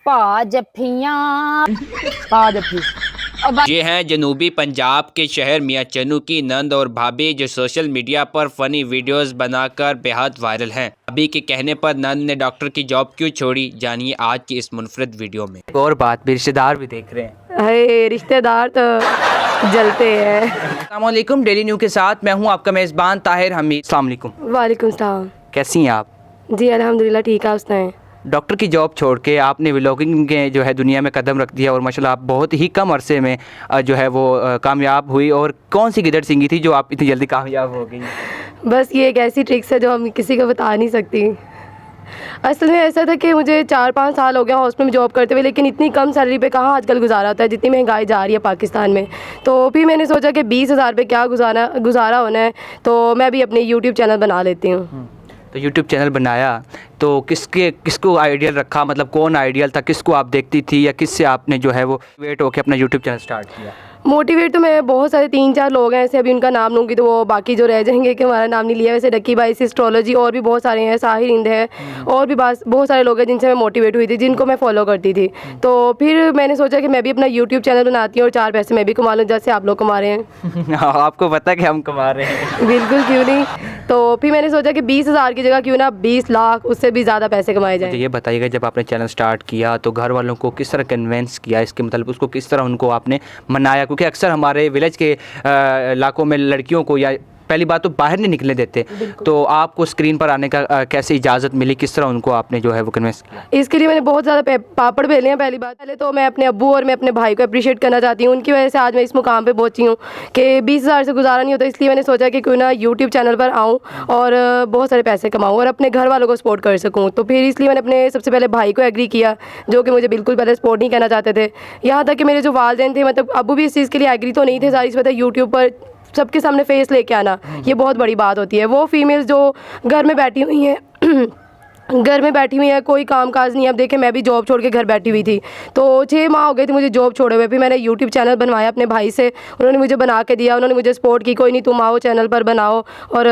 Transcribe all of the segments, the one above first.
पा जफ्फियां पा जफ्फी। ये हैं जनूबी पंजाब के शहर मियां चन्नू की नंद और भाभी, जो सोशल मीडिया पर फनी वीडियोस बनाकर बेहद वायरल हैं। भाभी के कहने पर नंद ने डॉक्टर की जॉब क्यों छोड़ी, जानिए आज की इस मुनफरद वीडियो में। एक और बात भी, रिश्तेदार भी देख रहे हैं। अरे रिश्तेदार तो जलते हैं। अस्सलाम वालेकुम, डेली न्यू के साथ मैं हूं आपका मेज़बान ताहिर हमीद। अस्सलाम वालेकुम। वालेकुम सलाम। कैसी हैं आप? जी अल्हम्दुलिल्लाह ठीक है। उसने डॉक्टर की जॉब छोड़ के आपने व्लॉगिंग के जो है दुनिया में कदम रख दिया और माशाल्लाह आप बहुत ही कम अरसे में जो है वो कामयाब हुई। और कौन सी गिदड़ सिंगी थी जो आप इतनी जल्दी कामयाब हो गई? बस ये एक ऐसी ट्रिक्स है जो हम किसी को बता नहीं सकती। असल में ऐसा था कि मुझे 4-5 साल हो गया हॉस्पिटल में जॉब करते हुए, लेकिन इतनी कम सैलरी पे कहाँ आजकल गुजारा होता है जितनी महंगाई जा रही है पाकिस्तान में। तो फिर मैंने सोचा कि 20,000 पे क्या गुजारा होना है, तो मैं भी अपनी यूट्यूब चैनल बना लेती हूँ। तो यूट्यूब चैनल बनाया तो किसको आइडियल रखा, मतलब कौन आइडियल था, किसको आप देखती थी या किससे आपने जो है वो वेट होकर अपना यूट्यूब चैनल स्टार्ट किया? मोटिवेट तो मैं बहुत सारे 3-4 लोग हैं ऐसे, अभी उनका नाम लूँगी तो वो बाकी जो रह जाएंगे कि हमारा नाम नहीं लिया। वैसे डक्की भाई से एस्ट्रोलॉजी और भी बहुत सारे हैं, साहिर हिंद है और भी बहुत सारे लोग हैं जिनसे मैं मोटिवेट हुई थी, जिनको मैं फॉलो करती थी। तो फिर मैंने सोचा कि मैं भी अपना यूट्यूब चैनल बनाती हूँ और 4 पैसे मैं भी कमा लूँ जैसे आप लोग कमा रहे हैं। आपको पता है कि हम कमा रहे हैं। बिल्कुल, क्यों नहीं। तो फिर मैंने सोचा कि 20,000 की जगह क्यों ना 20 लाख, उससे भी ज़्यादा पैसे कमाए जाएँ। ये बताइएगा, जब आपने चैनल स्टार्ट किया तो घर वालों को किस तरह कन्वेंस किया, इसके मतलब उसको किस तरह उनको आपने मनाया? क्योंकि अक्सर हमारे विलेज के इलाकों में लड़कियों को या पहली बात तो बाहर नहीं निकलने देते, तो आपको स्क्रीन पर आने का कैसे इजाज़त मिली, किस तरह उनको आपने जो है वो कन्वेंस किया? इसके लिए मैंने बहुत ज़्यादा पापड़ बेले हैं। पहली बात, पहले तो मैं अपने अब्बू और मैं अपने भाई को अप्रिशिएट करना चाहती हूँ। उनकी वजह से आज मैं इस मुकाम पे पहुँची हूँ कि 20,000 से गुजारा नहीं होता। इसलिए मैंने सोचा कि क्यों ना यूट्यूब चैनल पर आऊँ और बहुत सारे पैसे कमाऊँ और अपने घर वालों को सपोर्ट कर सकूँ। तो फिर इसलिए मैंने अपने सबसे पहले भाई को एग्री किया, जो कि मुझे बिल्कुल पहले सपोर्ट नहीं करना चाहते थे। यहाँ तक कि मेरे जो वालिदैन थे, मतलब अब्बू भी इस चीज़ के लिए एग्री तो नहीं थे। सारी चीज़ यूट्यूब पर सबके सामने फेस लेके आना, ये बहुत बड़ी बात होती है। वो फीमेल्स जो घर में बैठी हुई हैं घर में बैठी हुई है, कोई काम काज नहीं। अब देखें, मैं भी जॉब छोड़ के घर बैठी हुई थी, तो 6 माह हो गए थे मुझे जॉब छोड़े हुए। फिर मैंने यूट्यूब चैनल बनवाया अपने भाई से, उन्होंने मुझे बना के दिया, उन्होंने मुझे सपोर्ट की, कोई नहीं तुम आओ चैनल पर बनाओ और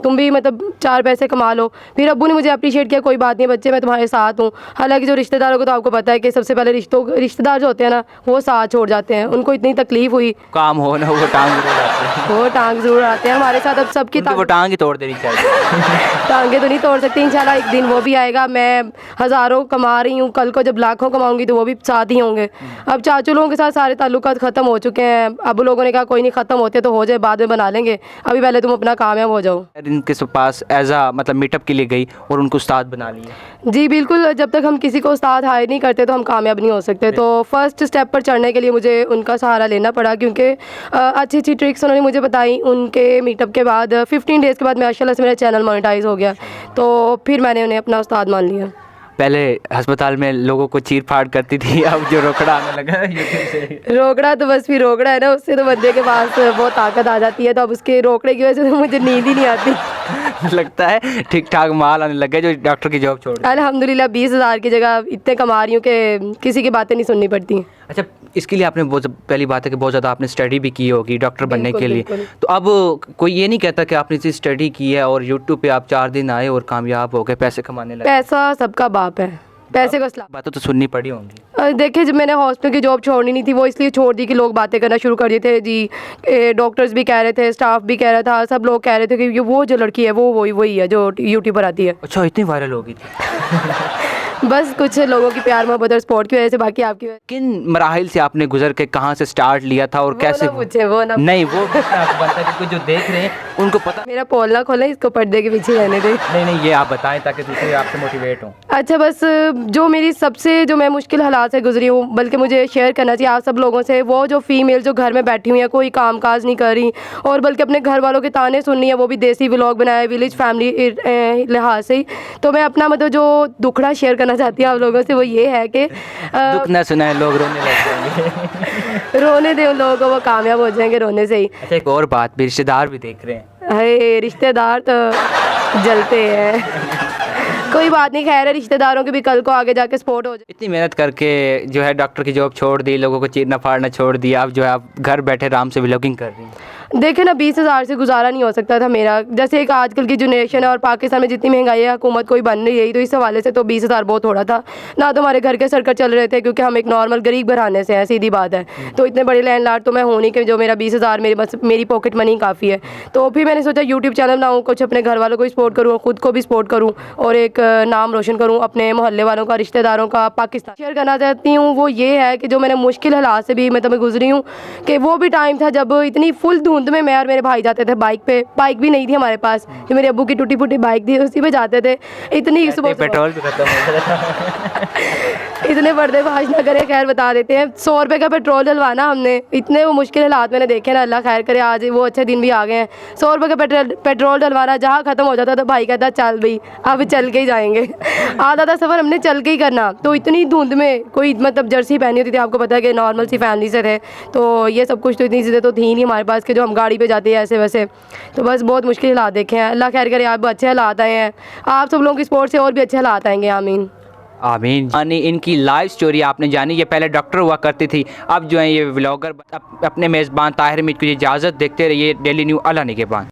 तुम भी मतलब 4 पैसे कमा लो। फिर अब्बू ने मुझे अप्रिशिएट किया, कोई बात नहीं बच्चे, मैं तुम्हारे साथ हूँ। हालांकि जो रिश्तेदारों को तो आपको पता है कि सबसे पहले रिश्तेदार जो होते हैं ना, वो साथ छोड़ जाते हैं। उनको इतनी तकलीफ़ हुई, काम हो ना वो टांग जरूर आते हैं। वो टांग ज़रूर आते हैं हमारे साथ। अब सबकी वो टांग ही तोड़ देनी चाहिए। टांगे तो नहीं तोड़ सकती, इंशाल्लाह एक दिन वो भी आएगा। मैं हज़ारों कमा रही हूँ, कल को जब लाखों कमाऊंगी तो वो भी साथ ही होंगे। अब चाचू लोगों के साथ सारे ताल्लुकात ख़त्म हो चुके हैं। अब लोगों ने कहा कोई नहीं, ख़त्म होते तो हो जाए, बाद में बना लेंगे, अभी पहले तुम अपना कामयाब हो जाओ। इनके पास एज आ मतलब मीटअप के लिए गई और उनको उस्ताद बना लिया। जी बिल्कुल, जब तक हम किसी को उस्ताद हायर नहीं करते तो हम कामयाब नहीं हो सकते। तो फर्स्ट स्टेप पर चढ़ने के लिए मुझे उनका सहारा लेना पड़ा, क्योंकि अच्छी अच्छी ट्रिक्स उन्होंने मुझे बताई। उनके मीटअप के बाद 15 डेज़ के बाद माशाल्लाह से मेरा चैनल मोनेटाइज हो गया, तो फिर मैंने उन्हें अपना उस्ताद मान लिया। पहले अस्पताल में लोगों को चीर फाड़ करती थी, अब जो रोकड़ा आने लगा है यूट्यूब से। रोकड़ा तो बस फिर रोकड़ा है ना, उससे तो बंदे के पास बहुत ताकत आ जाती है। तो अब उसके रोकड़े की वजह से मुझे नींद ही नहीं आती। लगता है ठीक ठाक माल आने लग गया जो डॉक्टर की जॉब छोड़ दी। अल्हम्दुलिल्लाह 20,000 की जगह इतने कमा रही हूँ कि किसी की बातें नहीं सुननी पड़ती। अच्छा, इसके लिए आपने बहुत पहली बात है कि बहुत ज़्यादा आपने स्टडी भी की होगी डॉक्टर बनने के लिए। तो अब कोई ये नहीं कहता कि आपने इतनी स्टडी की है और यूट्यूब पे आप 4 दिन आए और कामयाब हो गए, पैसे कमाने लगे। पैसा सबका बाप है, पैसे को बातें तो सुननी पड़ी होंगी। देखिए, जब मैंने हॉस्पिटल की जॉब छोड़नी नहीं थी, वो इसलिए छोड़ दी कि लोग बातें करना शुरू कर दिए थे जी। डॉक्टर्स भी कह रहे थे, स्टाफ भी कह रहा था, सब लोग कह रहे थे कि ये वो जो लड़की है वो वही है जो यूट्यूब पर आती है। अच्छा, इतनी वायरल हो गई थी? बस कुछ लोगों की प्यार मोहब्बत और सपोर्ट की वजह से, बाकी आपकी वजह। किन मराहिल से आपने गुजर के कहाँ से स्टार्ट लिया था और कैसे? वो ना नहीं, वो बनता है कि जो देख रहे हैं उनको पता। मेरा पोल ना खोलें, इसको पर्दे के पीछे रहने दें। नहीं, ये आप बताएं ताकि दूसरे आपसे मोटिवेट हों। अच्छा, बस जो मेरी सबसे जो मैं मुश्किल हालात से गुजरी हूँ, बल्कि मुझे शेयर करना चाहिए आप सब लोगों से, वो जो फीमेल जो घर में बैठी हुई है, कोई काम काज नहीं कर रही और बल्कि अपने घर वालों के ताने सुन रही है, वो भी देसी व्लॉग बनाया विलेज फैमिली लिहाज से ही। तो मैं अपना मतलब जो दुखड़ा शेयर करना चाहती हूँ आप लोगों से, वो ये है कि दुख ना सुनाए लोग रोने लग जाएंगे। रोने दे उन लोगों को, वो कामयाब हो जाएंगे रोने से ही। अच्छा, एक और बात भी, रिश्तेदार भी देख रहे हैं। अरे रिश्तेदार तो जलते हैं। कोई बात नहीं, खैर है, रिश्तेदारों के भी कल को आगे जाके सपोर्ट हो जाए। इतनी मेहनत करके जो है डॉक्टर की जॉब छोड़ दी, लोगों को चीरना फाड़ना छोड़ दिया, अब जो है आप घर बैठे आराम से व्लॉगिंग कर रही हैं। देखिए ना, 20,000 से गुजारा नहीं हो सकता था मेरा। जैसे एक आजकल की जनरेशन है और पाकिस्तान में जितनी महंगाई है, हुकूमत कोई बन नहीं रही, तो इस हवाले से तो 20,000 बहुत थोड़ा था ना। तो हमारे घर के सर्कल चल रहे थे, क्योंकि हम एक नॉर्मल गरीब घराने से हैं, सीधी बात है। तो इतने बड़े लैंडलॉर्ड तो मैं हूँ नहीं कि जो मेरा 20,000 मेरे बस मेरी पॉकेट मनी काफ़ी है। तो फिर मैंने सोचा यूट्यूब चैनल बनाऊँ, कुछ अपने घर वालों को भी सपोर्ट करूँ, खुद को भी सपोर्ट करूँ और एक नाम रोशन करूँ अपने मोहल्ले वालों का, रिश्तेदारों का। पाकिस्तान शेयर करना चाहती हूँ वो ये है कि जो मैंने मुश्किल हालात से भी मतलब मैं गुजरी हूँ, कि वो भी टाइम था जब इतनी फुल धुंध में मैं और मेरे भाई जाते थे बाइक पे। बाइक भी नहीं थी हमारे पास, जो मेरे अब्बू की टूटी फूटी बाइक थी उसी पे जाते थे। इतनी सुबह पेट्रोल भी खत्म हो गया। इतने पर्देफाश ना करे, खैर बता देते हैं। 100 रुपये का पेट्रोल डलवाना हमने, इतने वो मुश्किल हालात मैंने देखे ना, अल्लाह खैर करे आज वो अच्छे दिन भी आ गए हैं। 100 रुपये का पेट्रोल डलवाना, जहाँ ख़त्म हो जाता तो भाई कहता चल भाई अब चल के ही जाएंगे। आधा था सफ़र हमने चल के ही करना। तो इतनी धुंध में कोई मतलब जर्सी पहनी होती थी, आपको पता है कि नॉर्मल सी फैमिली से थे, तो ये सब कुछ तो इतनी चीज़ें तो थी नहीं हमारे पास कि जो हम गाड़ी पे जाते हैं ऐसे वैसे। तो बस बहुत मुश्किल हालात देखे हैं। अल्लाह खैर करे आप अच्छे हालात आए हैं, आप सब लोगों की सपोर्ट से और भी अच्छे हालात आएंगे, आमीन आमीन। यानी इनकी लाइफ स्टोरी आपने जानी, ये पहले डॉक्टर हुआ करती थी, अब जो है ये व्लॉगर। अपने मेज़बान ताहिर मीर को इजाज़त, देखते रहिए डेली न्यूज़ अल्लाह निगहबान।